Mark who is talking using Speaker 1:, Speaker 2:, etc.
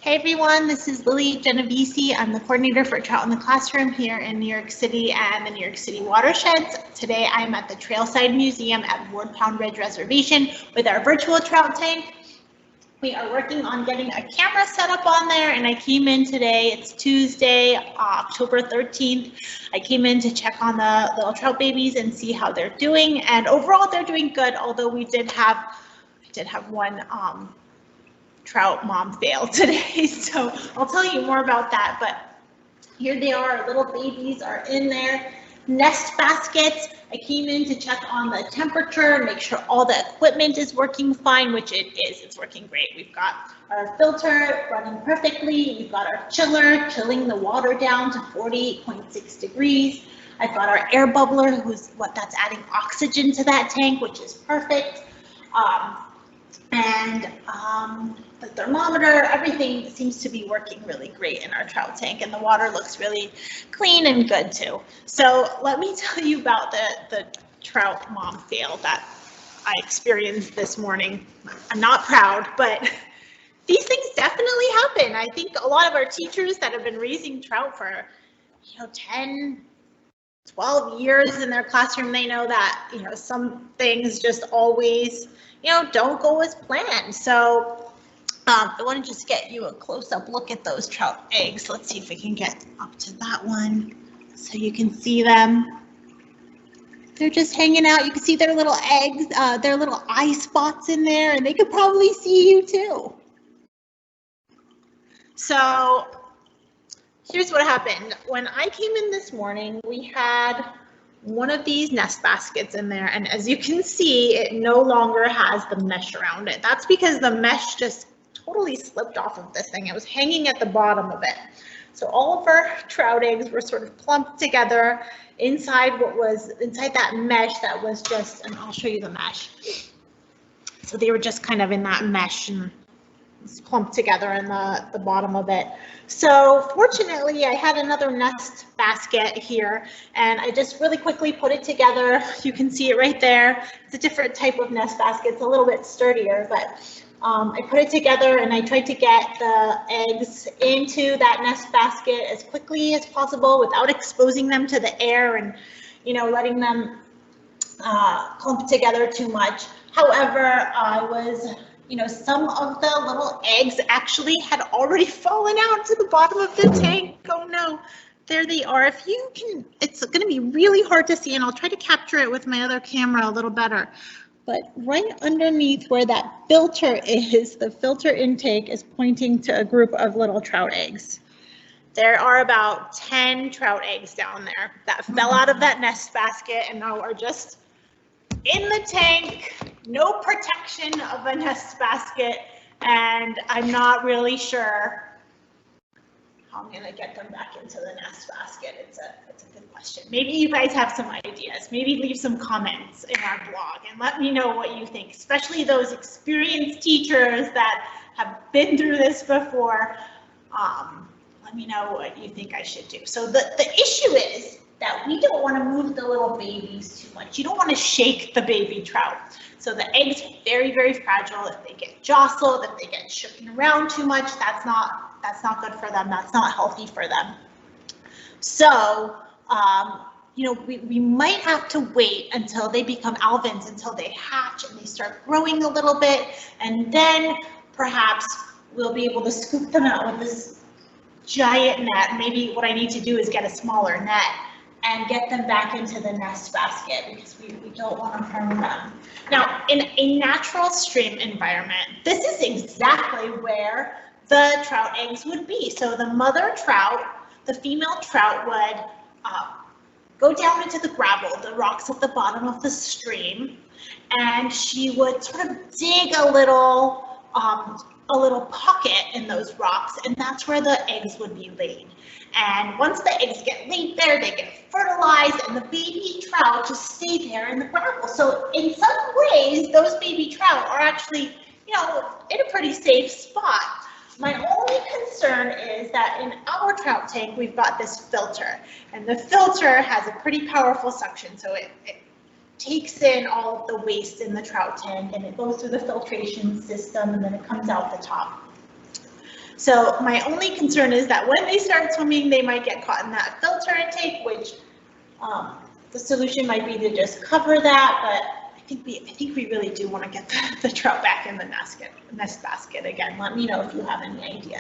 Speaker 1: Hey everyone, this is Lily Genovese. I'm the coordinator for Trout in the Classroom here in New York City and the New York City watersheds. Today I'm at the Trailside Museum at Ward Pound Ridge Reservation with our virtual trout tank. We are working on getting a camera set up on there, and I came in today. It's Tuesday, October 13th. I came in to check on the little trout babies and see how they're doing, and overall they're doing good, although we did have one trout mom fail today, so I'll tell you more about that. But here they are, our little babies are in their nest baskets. I came in to check on the temperature, make sure all the equipment is working fine, which it is. It's working great. We've got our filter running perfectly. We've got our chiller chilling the water down to 48.6 degrees. I've got our air bubbler, that's adding oxygen to that tank, which is perfect. The thermometer, everything seems to be working really great in our trout tank, and the water looks really clean and good too. So let me tell you about the trout mom fail that I experienced this morning. I'm not proud, but these things definitely happen. I think a lot of our teachers that have been raising trout for 10, 12 years in their classroom, they know that some things just always don't go as planned. So I want to just get you a close-up look at those trout eggs. Let's see if we can get up to that one so you can see them. They're just hanging out. You can see their little eggs, their little eye spots in there, and they could probably see you too. So here's what happened. When I came in this morning, we had one of these nest baskets in there, and as you can see, it no longer has the mesh around it. That's because the mesh just totally slipped off of this thing. It was hanging at the bottom of it. So all of our trout eggs were sort of clumped together inside that mesh that was just, and I'll show you the mesh. So they were just kind of in that mesh and clumped together in the bottom of it. So fortunately, I had another nest basket here, and I just really quickly put it together. You can see it right there. It's a different type of nest basket. It's a little bit sturdier, but I put it together and I tried to get the eggs into that nest basket as quickly as possible without exposing them to the air and, letting them clump together too much. However, some of the little eggs actually had already fallen out to the bottom of the tank. Oh no, there they are. If you can, it's going to be really hard to see, and I'll try to capture it with my other camera a little better. But right underneath where that filter is, the filter intake is pointing to a group of little trout eggs. There are about 10 trout eggs down there that fell out of that nest basket and now are just in the tank. No protection of a nest basket, and I'm not really sure how I'm gonna get them back into the nest basket. It's a good question. Maybe you guys have some ideas. Maybe leave some comments in our blog and let me know what you think, especially those experienced teachers that have been through this before. Let me know what you think I should do. So the issue is that we don't want to move the little babies too much. You don't want to shake the baby trout. So the eggs are very, very fragile. If they get jostled, if they get shaken around too much, that's not good for them. That's not healthy for them. So, we might have to wait until they become alevins, until they hatch and they start growing a little bit, and then perhaps we'll be able to scoop them out with this giant net. Maybe what I need to do is get a smaller net and get them back into the nest basket because we don't want to harm them. Now, in a natural stream environment, this is exactly where the trout eggs would be. So the mother trout, the female trout would go down into the gravel, the rocks at the bottom of the stream, and she would sort of dig a little pocket in those rocks, and that's where the eggs would be laid. And once the eggs get laid there, they get fertilized, and the baby trout just stay there in the gravel. So in some ways, those baby trout are actually, in a pretty safe spot. My only concern is that in our trout tank, we've got this filter, and the filter has a pretty powerful suction, so it takes in all of the waste in the trout tank, and it goes through the filtration system, and then it comes out the top. So my only concern is that when they start swimming, they might get caught in that filter intake, which the solution might be to just cover that, but I think we really do want to get the trout back in the nest basket again. Let me know if you have any ideas.